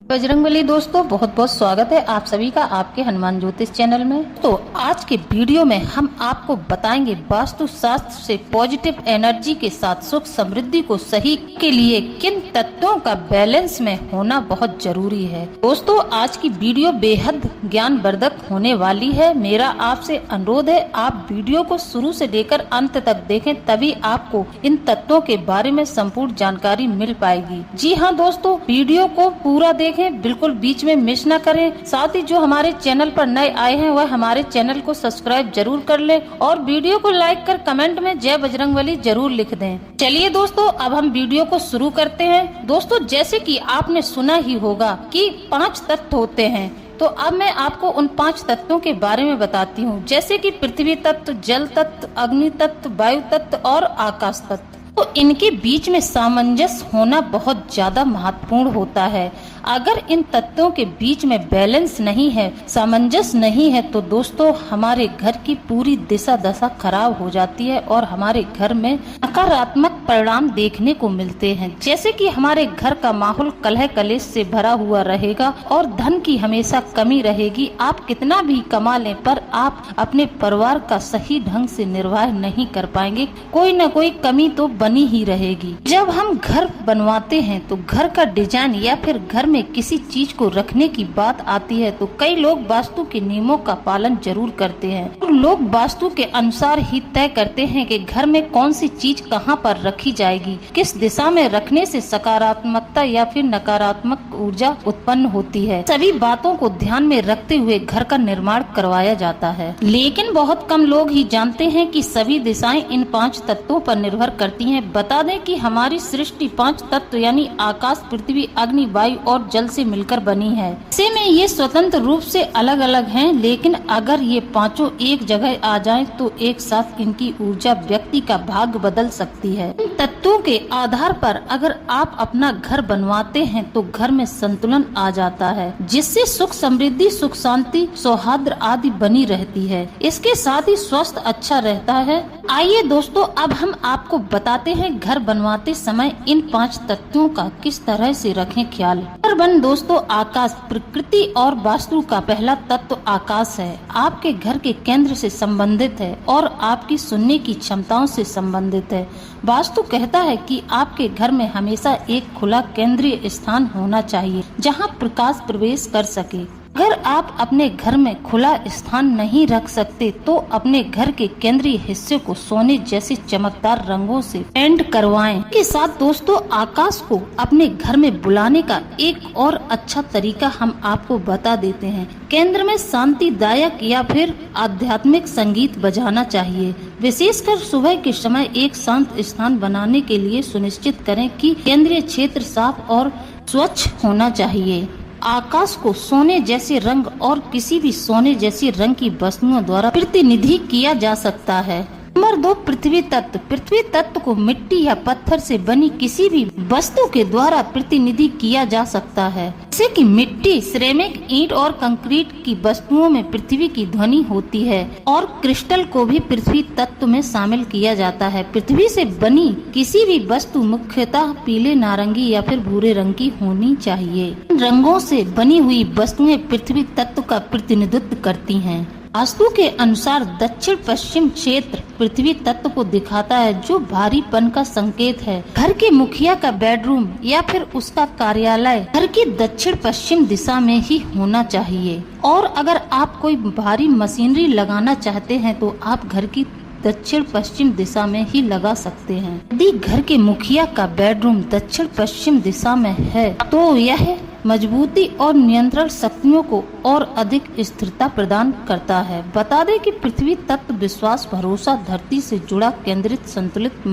बजरंगबली दोस्तों, बहुत बहुत स्वागत है आप सभी का आपके हनुमान ज्योतिष चैनल में। तो आज के वीडियो में हम आपको बताएंगे वास्तु शास्त्र से पॉजिटिव एनर्जी के साथ सुख समृद्धि को सही के लिए किन तत्वों का बैलेंस में होना बहुत जरूरी है। दोस्तों, आज की वीडियो बेहद ज्ञानवर्धक होने वाली है। मेरा आपसे अनुरोध है आप वीडियो को शुरू से लेकर अंत तक देखें, तभी आपको इन तत्वों के बारे में संपूर्ण जानकारी मिल पाएगी। जी हाँ दोस्तों, वीडियो को पूरा देखें, बिल्कुल बीच में मिस न करें। साथ ही जो हमारे चैनल पर नए आए हैं वह हमारे चैनल को सब्सक्राइब जरूर कर लें और वीडियो को लाइक कर कमेंट में जय बजरंगबली जरूर लिख दें। चलिए दोस्तों, अब हम वीडियो को शुरू करते हैं। दोस्तों, जैसे कि आपने सुना ही होगा कि 5 तत्व होते हैं, तो अब मैं आपको उन 5 तत्वों के बारे में बताती हूँ, जैसे कि पृथ्वी तत्व, जल तत्व, अग्नि तत्व, वायु तत्व और आकाश तत्व। तो इनके बीच में सामंजस्य होना बहुत ज्यादा महत्वपूर्ण होता है। अगर इन तत्वों के बीच में बैलेंस नहीं है, सामंजस्य नहीं है, तो दोस्तों हमारे घर की पूरी दिशा दशा खराब हो जाती है और हमारे घर में नकारात्मक परिणाम देखने को मिलते हैं। जैसे कि हमारे घर का माहौल कलह कलेश से भरा हुआ रहेगा और धन की हमेशा कमी रहेगी। आप कितना भी कमा लें पर आप अपने परिवार का सही ढंग से निर्वाह नहीं कर पाएंगे, कोई न कोई कमी तो बनी ही रहेगी। जब हम घर बनवाते हैं तो घर का डिजाइन या फिर घर में किसी चीज को रखने की बात आती है तो कई लोग वास्तु के नियमों का पालन जरूर करते हैं और लोग वास्तु के अनुसार ही तय करते हैं कि घर में कौन सी चीज कहां पर रखी जाएगी, किस दिशा में रखने से सकारात्मकता या फिर नकारात्मक ऊर्जा उत्पन्न होती है। सभी बातों को ध्यान में रखते हुए घर का निर्माण करवाया जाता है, लेकिन बहुत कम लोग ही जानते हैं कि सभी दिशाएं इन 5 तत्वों पर निर्भर करती हैं। बता दें कि हमारी सृष्टि 5 तत्व यानी आकाश, पृथ्वी, अग्नि, वायु और जल से मिलकर बनी है। ऐसे में ये स्वतंत्र रूप से अलग अलग हैं, लेकिन अगर ये पांचों एक जगह आ जाएं तो एक साथ इनकी ऊर्जा व्यक्ति का भाग्य बदल सकती है। इन तत्वों के आधार पर अगर आप अपना घर बनवाते हैं तो घर में संतुलन आ जाता है, जिससे सुख समृद्धि, सुख शांति, सौहार्द आदि बनी रहती है। इसके साथ ही स्वास्थ्य अच्छा रहता है। आइए दोस्तों, अब हम आपको बताते हैं घर बनवाते समय इन 5 तत्वों का किस तरह से रखें ख्याल। नंबर 1 दोस्तों, आकाश। प्रकृति और वास्तु का पहला तत्व आकाश है। आपके घर के केंद्र से संबंधित है और आपकी सुनने की क्षमताओं से संबंधित है। वास्तु कहता है कि आपके घर में हमेशा एक खुला केंद्रीय स्थान होना चाहिए जहां प्रकाश प्रवेश कर सके। अगर आप अपने घर में खुला स्थान नहीं रख सकते तो अपने घर के केंद्रीय हिस्से को सोने जैसे चमकदार रंगों से पेंट करवाएं। इसके साथ दोस्तों, आकाश को अपने घर में बुलाने का एक और अच्छा तरीका हम आपको बता देते हैं। केंद्र में शांतिदायक या फिर आध्यात्मिक संगीत बजाना चाहिए। विशेषकर सुबह के समय एक शांत स्थान बनाने के लिए सुनिश्चित करें कि केंद्रीय क्षेत्र साफ और स्वच्छ होना चाहिए। आकाश को सोने जैसे रंग और किसी भी सोने जैसी रंग की वस्तुओं द्वारा प्रतिनिधि किया जा सकता है। नंबर 2, पृथ्वी तत्व। पृथ्वी तत्व को मिट्टी या पत्थर से बनी किसी भी वस्तु के द्वारा प्रतिनिधि किया जा सकता है, जैसे कि मिट्टी, सिरेमिक, ईंट और कंक्रीट की वस्तुओं में पृथ्वी की ध्वनि होती है और क्रिस्टल को भी पृथ्वी तत्व में शामिल किया जाता है। पृथ्वी से बनी किसी भी वस्तु मुख्यतः पीले, नारंगी या फिर भूरे रंग की होनी चाहिए। इन रंगों से बनी हुई वस्तुएं पृथ्वी तत्व का प्रतिनिधित्व करती हैं। वास्तु के अनुसार दक्षिण पश्चिम क्षेत्र पृथ्वी तत्व को दिखाता है, जो भारीपन का संकेत है। घर के मुखिया का बेडरूम या फिर उसका कार्यालय घर की दक्षिण पश्चिम दिशा में ही होना चाहिए। और अगर आप कोई भारी मशीनरी लगाना चाहते हैं तो आप घर की दक्षिण पश्चिम दिशा में ही लगा सकते हैं। यदि घर के मुखिया का बेडरूम दक्षिण पश्चिम दिशा में है तो यह मजबूती और नियंत्रण शक्तियों को और अधिक स्थिरता प्रदान करता है। बता दें कि पृथ्वी तत्व विश्वास, भरोसा, धरती से जुड़ा, केंद्रित, संतुलित,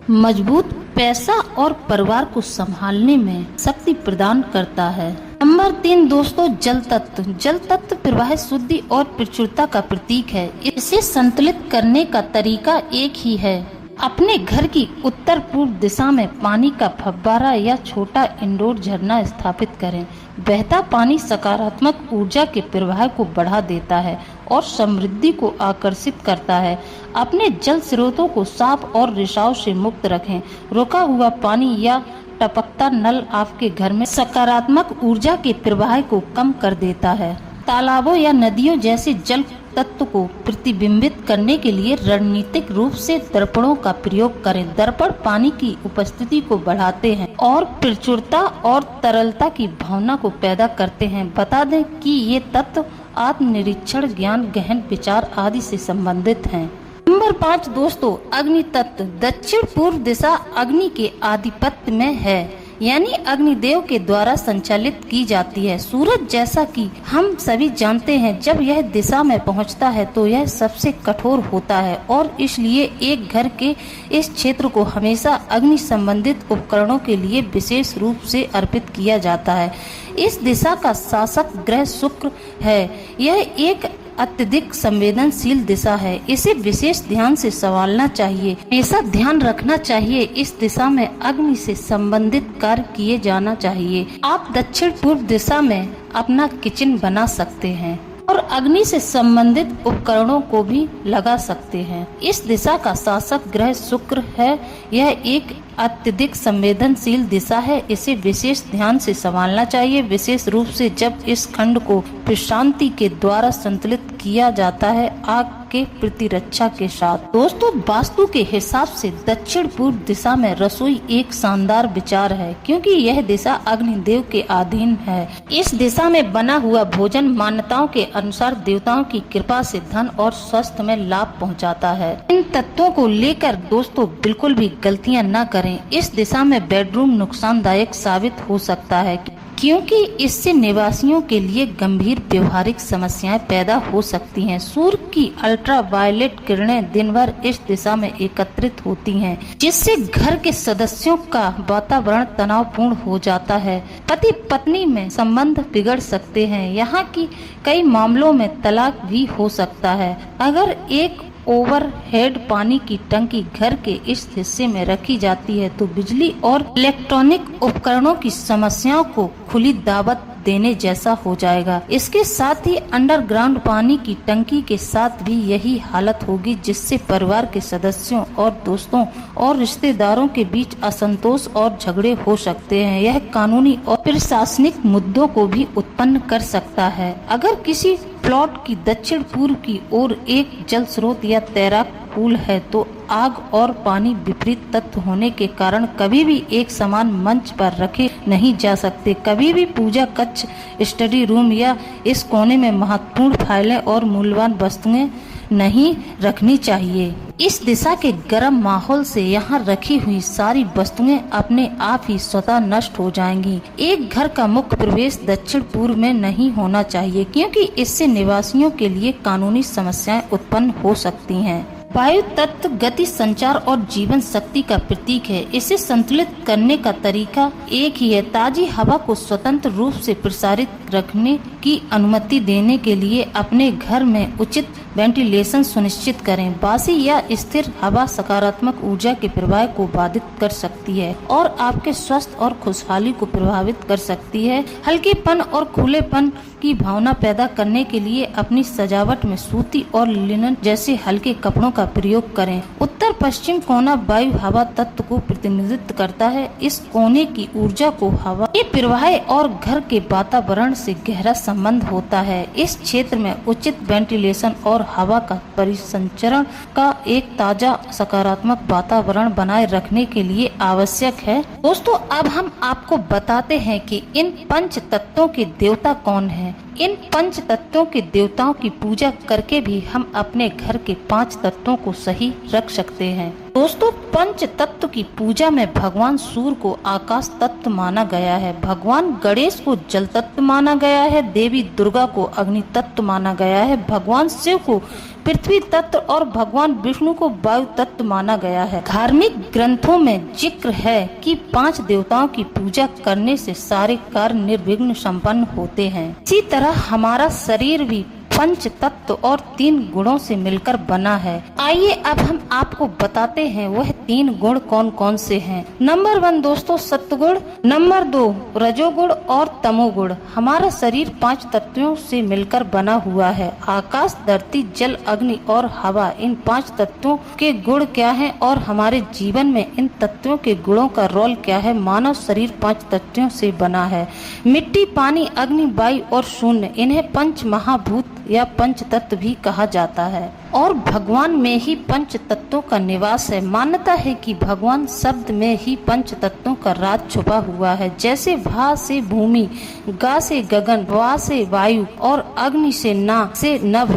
मजबूत पैसा और परिवार को संभालने में शक्ति प्रदान करता है। नंबर 3 दोस्तों, जल तत्व। जल तत्व प्रवाह, शुद्धि और प्रचुरता का प्रतीक है। इसे संतुलित करने का तरीका एक ही है। अपने घर की उत्तर पूर्व दिशा में पानी का फव्वारा या छोटा इंडोर झरना स्थापित करें। बहता पानी सकारात्मक ऊर्जा के प्रवाह को बढ़ा देता है और समृद्धि को आकर्षित करता है। अपने जल स्रोतों को साफ और रिसाव से मुक्त रखें। रुका हुआ पानी या टपकता नल आपके घर में सकारात्मक ऊर्जा के प्रवाह को कम कर देता है। तालाबों या नदियों जैसे जल तत्व को प्रतिबिंबित करने के लिए रणनीतिक रूप से दर्पणों का प्रयोग करें। दर्पण पानी की उपस्थिति को बढ़ाते हैं और प्रचुरता और तरलता की भावना को पैदा करते हैं। बता दें कि ये तत्व आत्मनिरीक्षण, ज्ञान, गहन विचार आदि से संबंधित हैं। नंबर 5 दोस्तों, अग्नि तत्व। दक्षिण पूर्व दिशा अग्नि के आधिपत्य में है, यानी अग्निदेव के द्वारा संचालित की जाती है। सूरज, जैसा कि हम सभी जानते हैं, जब यह दिशा में पहुंचता है तो यह सबसे कठोर होता है और इसलिए एक घर के इस क्षेत्र को हमेशा अग्नि संबंधित उपकरणों के लिए विशेष रूप से अर्पित किया जाता है। इस दिशा का शासक ग्रह शुक्र है। यह एक अत्यधिक संवेदनशील दिशा है। इसे विशेष ध्यान से संभालना चाहिए। हमेशा ध्यान रखना चाहिए इस दिशा में अग्नि से संबंधित कार्य किए जाना चाहिए। आप दक्षिण पूर्व दिशा में अपना किचन बना सकते हैं और अग्नि से संबंधित उपकरणों को भी लगा सकते हैं। इस दिशा का शासक ग्रह शुक्र है। यह एक अत्यधिक संवेदनशील दिशा है। इसे विशेष ध्यान से संभालना चाहिए, विशेष रूप से जब इस खंड को प्रशांति के द्वारा संतुलित किया जाता है आग के प्रतिरक्षा के साथ। दोस्तों, वास्तु के हिसाब से दक्षिण पूर्व दिशा में रसोई एक शानदार विचार है, क्योंकि यह दिशा अग्निदेव के अधीन है। इस दिशा में बना हुआ भोजन मान्यताओं के अनुसार देवताओं की कृपा से धन और स्वास्थ्य में लाभ पहुंचाता है। इन तत्वों को लेकर दोस्तों बिल्कुल भी गलतियां न करें। इस दिशा में बेडरूम नुकसानदायक साबित हो सकता है, क्योंकि इससे निवासियों के लिए गंभीर व्यवहारिक समस्याएं पैदा हो सकती हैं। सूर्य की अल्ट्रावायलेट किरणें दिन भर इस दिशा में एकत्रित होती हैं, जिससे घर के सदस्यों का वातावरण तनावपूर्ण हो जाता है। पति पत्नी में संबंध बिगड़ सकते हैं। यहाँ की कई मामलों में तलाक भी हो सकता है। अगर एक ओवरहेड पानी की टंकी घर के इस हिस्से में रखी जाती है तो बिजली और इलेक्ट्रॉनिक उपकरणों की समस्याओं को खुली दावत देने जैसा हो जाएगा। इसके साथ ही अंडरग्राउंड पानी की टंकी के साथ भी यही हालत होगी, जिससे परिवार के सदस्यों और दोस्तों और रिश्तेदारों के बीच असंतोष और झगड़े हो सकते हैं। यह कानूनी और प्रशासनिक मुद्दों को भी उत्पन्न कर सकता है। अगर किसी प्लॉट की दक्षिण पूर्व की ओर एक जल स्रोत या तैराक पूल है तो आग और पानी विपरीत तत्व होने के कारण कभी भी एक समान मंच पर रखे नहीं जा सकते। कभी भी पूजा कक्ष, स्टडी रूम या इस कोने में महत्वपूर्ण फाइलें और मूल्यवान वस्तुएं नहीं रखनी चाहिए। इस दिशा के गर्म माहौल से यहाँ रखी हुई सारी वस्तुएं अपने आप ही स्वतः नष्ट हो जाएंगी। एक घर का मुख्य प्रवेश दक्षिण पूर्व में नहीं होना चाहिए, क्योंकि इससे निवासियों के लिए कानूनी समस्याएं उत्पन्न हो सकती हैं। वायु तत्व गति, संचार और जीवन शक्ति का प्रतीक है। इसे संतुलित करने का तरीका एक ही है। ताजी हवा को स्वतंत्र रूप से प्रसारित रखने की अनुमति देने के लिए अपने घर में उचित वेंटिलेशन सुनिश्चित करें। बासी या स्थिर हवा सकारात्मक ऊर्जा के प्रवाह को बाधित कर सकती है और आपके स्वास्थ्य और खुशहाली को प्रभावित कर सकती है। हल्केपन और खुलेपन की भावना पैदा करने के लिए अपनी सजावट में सूती और लिनन जैसे हल्के कपड़ों का प्रयोग करें। उत्तर पश्चिम कोना वायु हवा तत्व को प्रतिनिधित्व करता है। इस कोने की ऊर्जा को हवा के प्रवाह और घर के वातावरण से गहरा संबंध होता है। इस क्षेत्र में उचित वेंटिलेशन और हवा का परिसंचरण का एक ताजा सकारात्मक वातावरण बनाए रखने के लिए आवश्यक है। दोस्तों, अब हम आपको बताते हैं कि इन पंच तत्वों के देवता कौन हैं। इन पंच तत्वों के देवताओं की पूजा करके भी हम अपने घर के 5 तत्वों को सही रख सकते हैं। दोस्तों, पंच तत्व की पूजा में भगवान सूर्य को आकाश तत्व माना गया है, भगवान गणेश को जल तत्व माना गया है, देवी दुर्गा को अग्नि तत्व माना गया है, भगवान शिव को पृथ्वी तत्व और भगवान विष्णु को वायु तत्व माना गया है। धार्मिक ग्रंथों में जिक्र है कि 5 देवताओं की पूजा करने से सारे कार्य निर्विघ्न संपन्न होते हैं। इसी तरह हमारा शरीर भी पंच तत्व और 3 गुणों से मिलकर बना है। आइए अब हम आपको बताते हैं वह 3 गुण कौन कौन से हैं। नंबर 1 दोस्तों सत्वगुण, नंबर 2 रजोगुण और तमोगुण। हमारा शरीर 5 तत्वों से मिलकर बना हुआ है। आकाश, धरती, जल, अग्नि और हवा, इन 5 तत्वों के गुण क्या हैं और हमारे जीवन में इन तत्वों के गुणों का रोल क्या है। मानव शरीर 5 तत्वों से बना है। मिट्टी, पानी, अग्नि, वायु और शून्य, इन्हें पंच महाभूत या पंच तत्व भी कहा जाता है। और भगवान में ही पंच तत्वों का निवास है। मान्यता है कि भगवान शब्द में ही पंच तत्वों का राज छुपा हुआ है। जैसे भा से भूमि, गा से गगन, वा से वायु और अग्नि से ना से नभ,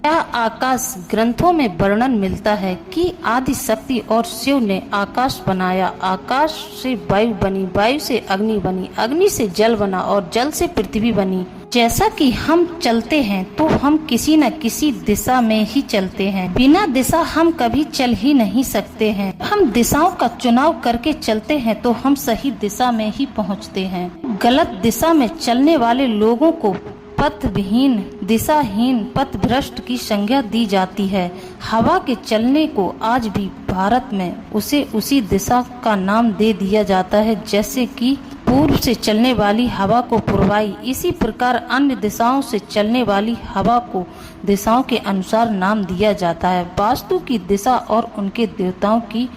यह आकाश ग्रंथों में वर्णन मिलता है कि आदि शक्ति और शिव ने आकाश बनाया। आकाश से वायु बनी, वायु से अग्नि बनी, अग्नि से जल बना और जल से पृथ्वी बनी। जैसा कि हम चलते हैं तो हम किसी न किसी दिशा में ही चलते हैं। बिना दिशा हम कभी चल ही नहीं सकते हैं। हम दिशाओं का चुनाव करके चलते हैं तो हम सही दिशा में ही पहुंचते हैं। गलत दिशा में चलने वाले लोगों को पथविहीन, दिशाहीन, पथभ्रष्ट की संज्ञा दी जाती है। हवा के चलने को आज भी भारत में उसे उसी दिशा का नाम दे दिया जाता है, जैसे कि पूर्व से चलने वाली हवा को पूर्वाई। इसी प्रकार अन्य दिशाओं से चलने वाली हवा को दिशाओं के अनुसार नाम दिया जाता है। वास्तु की दिशा और उनके देवताओं की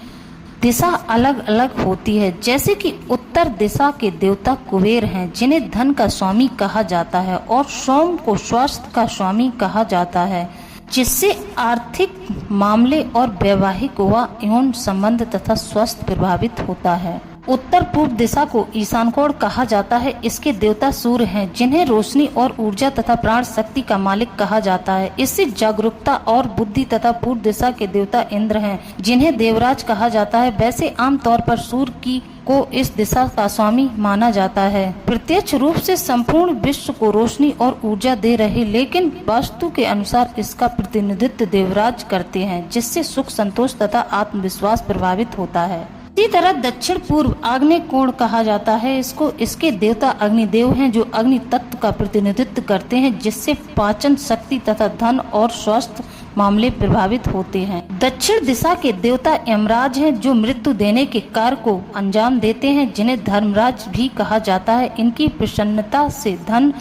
दिशा अलग अलग होती है। जैसे कि उत्तर दिशा के देवता कुबेर हैं, जिन्हें धन का स्वामी कहा जाता है, और सोम को स्वास्थ्य का स्वामी कहा जाता है, जिससे आर्थिक मामले और वैवाहिक व यौन संबंध तथा स्वास्थ्य प्रभावित होता है। उत्तर पूर्व दिशा को ईशान कोण कहा जाता है। इसके देवता सूर्य हैं, जिन्हें रोशनी और ऊर्जा तथा प्राण शक्ति का मालिक कहा जाता है। इससे जागरूकता और बुद्धि तथा पूर्व दिशा के देवता इंद्र हैं, जिन्हें देवराज कहा जाता है। वैसे आमतौर पर सूर्य को इस दिशा का स्वामी माना जाता है। प्रत्यक्ष रूप से संपूर्ण विश्व को रोशनी और ऊर्जा दे रहे, लेकिन वास्तु के अनुसार इसका प्रतिनिधित्व देवराज करते हैं, जिससे सुख, संतोष तथा आत्मविश्वास प्रभावित होता है। इसी तरह दक्षिण पूर्व आग्नेय कोण कहा जाता है इसको। इसके देवता अग्निदेव हैं, जो अग्नि तत्व का प्रतिनिधित्व करते हैं, जिससे पाचन शक्ति तथा धन और स्वास्थ्य मामले प्रभावित होते हैं। दक्षिण दिशा के देवता यमराज हैं, जो मृत्यु देने के कार्य को अंजाम देते हैं, जिन्हें धर्मराज भी कहा जाता है। इनकी प्रसन्नता से धन,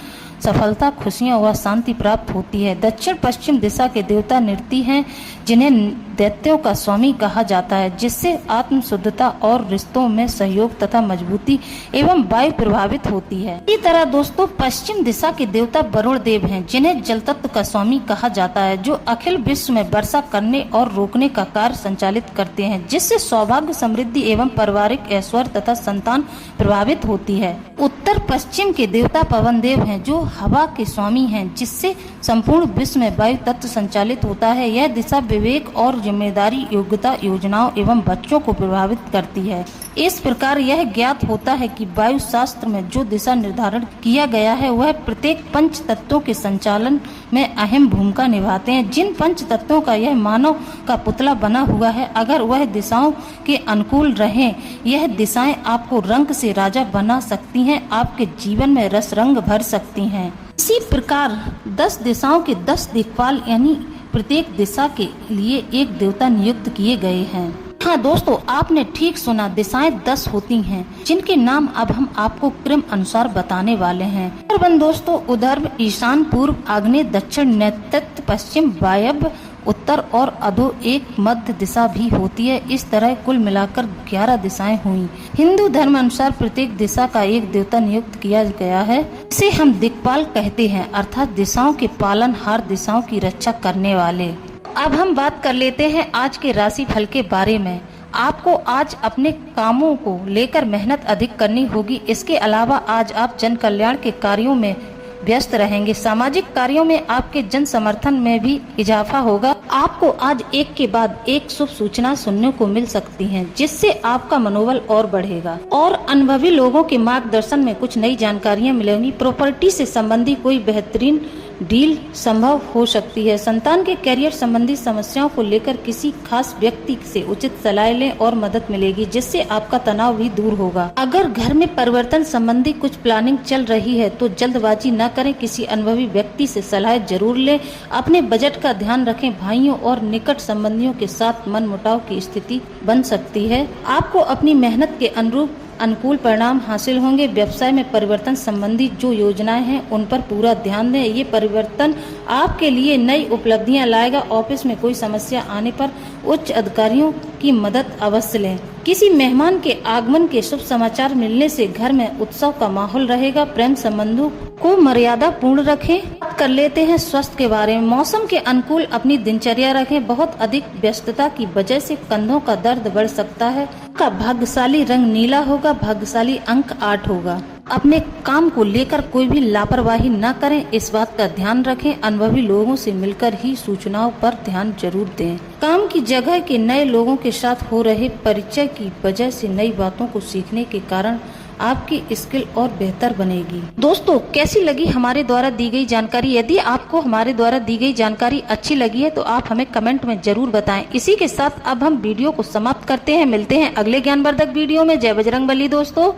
सफलता, खुशियां व शांति प्राप्त होती है। दक्षिण पश्चिम दिशा के देवता नृति हैं, जिन्हें दैत्यों का स्वामी कहा जाता है, जिससे आत्म शुद्धता और रिश्तों में सहयोग तथा मजबूती एवं वायु प्रभावित होती है। इसी तरह दोस्तों पश्चिम दिशा के देवता वरुण देव हैं, जिन्हें जल तत्व का स्वामी कहा जाता है, जो अखिल विश्व में वर्षा करने और रोकने का कार्य संचालित करते हैं, जिससे सौभाग्य, समृद्धि एवं पारिवारिक ऐश्वर्य तथा संतान प्रभावित होती है। उत्तर पश्चिम के देवता पवन देव हैं, जो हवा के स्वामी हैं, जिससे संपूर्ण विश्व में वायु तत्व संचालित होता है। यह दिशा विवेक और जिम्मेदारी, योग्यता, योजनाओं एवं बच्चों को प्रभावित करती है। इस प्रकार यह ज्ञात होता है कि वायु शास्त्र में जो दिशा निर्धारण किया गया है, वह प्रत्येक पंच तत्वों के संचालन में अहम भूमिका निभाते हैं। जिन पंच तत्वों का यह मानव का पुतला बना हुआ है, अगर वह दिशाओं के अनुकूल रहें, यह दिशाएं आपको रंग से राजा बना सकती हैं, आपके जीवन में रस रंग भर सकती हैं। इसी प्रकार 10 दिशाओं के 10 दिक्पाल यानी प्रत्येक दिशा के लिए एक देवता नियुक्त किए गए हैं। हाँ दोस्तों, आपने ठीक सुना, दिशाएं 10 होती हैं, जिनके नाम अब हम आपको क्रम अनुसार बताने वाले हैं। दोस्तों उधर्व, ईशान, पूर्व, आग्नेय, दक्षिण, नैऋत्य, पश्चिम, वायव्य, उत्तर और अधो एक मध्य दिशा भी होती है। इस तरह कुल मिलाकर 11 दिशाएं हुई। हिंदू धर्म अनुसार प्रत्येक दिशा का एक देवता नियुक्त किया गया है। इसे हम दिक्पाल कहते हैं, अर्थात दिशाओं के पालनहार, दिशाओं की रक्षा करने वाले। अब हम बात कर लेते हैं आज के राशि फल के बारे में। आपको आज अपने कामों को लेकर मेहनत अधिक करनी होगी। इसके अलावा आज आप जन कल्याण के कार्यों में व्यस्त रहेंगे। सामाजिक कार्यों में आपके जन समर्थन में भी इजाफा होगा। आपको आज एक के बाद एक शुभ सूचना सुनने को मिल सकती हैं, जिससे आपका मनोबल और बढ़ेगा और अनुभवी लोगों के मार्गदर्शन में कुछ नई जानकारियां मिलेंगी। प्रॉपर्टी से संबंधी कोई बेहतरीन डील संभव हो सकती है। संतान के करियर संबंधी समस्याओं को लेकर किसी खास व्यक्ति से उचित सलाह लें और मदद मिलेगी, जिससे आपका तनाव भी दूर होगा। अगर घर में परिवर्तन संबंधी कुछ प्लानिंग चल रही है तो जल्दबाजी न करें, किसी अनुभवी व्यक्ति से सलाह जरूर लें। अपने बजट का ध्यान रखें। भाइयों और निकट संबंधियों के साथ मनमुटाव की स्थिति बन सकती है। आपको अपनी मेहनत के अनुरूप अनुकूल परिणाम हासिल होंगे। व्यवसाय में परिवर्तन संबंधी जो योजनाएं हैं उन पर पूरा ध्यान दें। ये परिवर्तन आपके लिए नई उपलब्धियां लाएगा। ऑफिस में कोई समस्या आने पर उच्च अधिकारियों की मदद अवश्य लें। किसी मेहमान के आगमन के शुभ समाचार मिलने से घर में उत्सव का माहौल रहेगा। प्रेम संबंधों को मर्यादा पूर्ण रखें। बात कर लेते हैं स्वास्थ्य के बारे में। मौसम के अनुकूल अपनी दिनचर्या रखें। बहुत अधिक व्यस्तता की वजह से कंधों का दर्द बढ़ सकता है। का भाग्यशाली रंग नीला होगा। भाग्यशाली अंक 8 होगा। अपने काम को लेकर कोई भी लापरवाही न करें, इस बात का ध्यान रखें। अनुभवी लोगों से मिलकर ही सूचनाओं पर ध्यान जरूर दें। काम की जगह के नए लोगों के साथ हो रहे परिचय की वजह से नई बातों को सीखने के कारण आपकी स्किल और बेहतर बनेगी। दोस्तों, कैसी लगी हमारे द्वारा दी गई जानकारी? यदि आपको हमारे द्वारा दी गई जानकारी अच्छी लगी है तो आप हमें कमेंट में जरूर बताएं। इसी के साथ अब हम वीडियो को समाप्त करते हैं। मिलते हैं अगले ज्ञानवर्धक वीडियो में। जय बजरंगबली दोस्तों।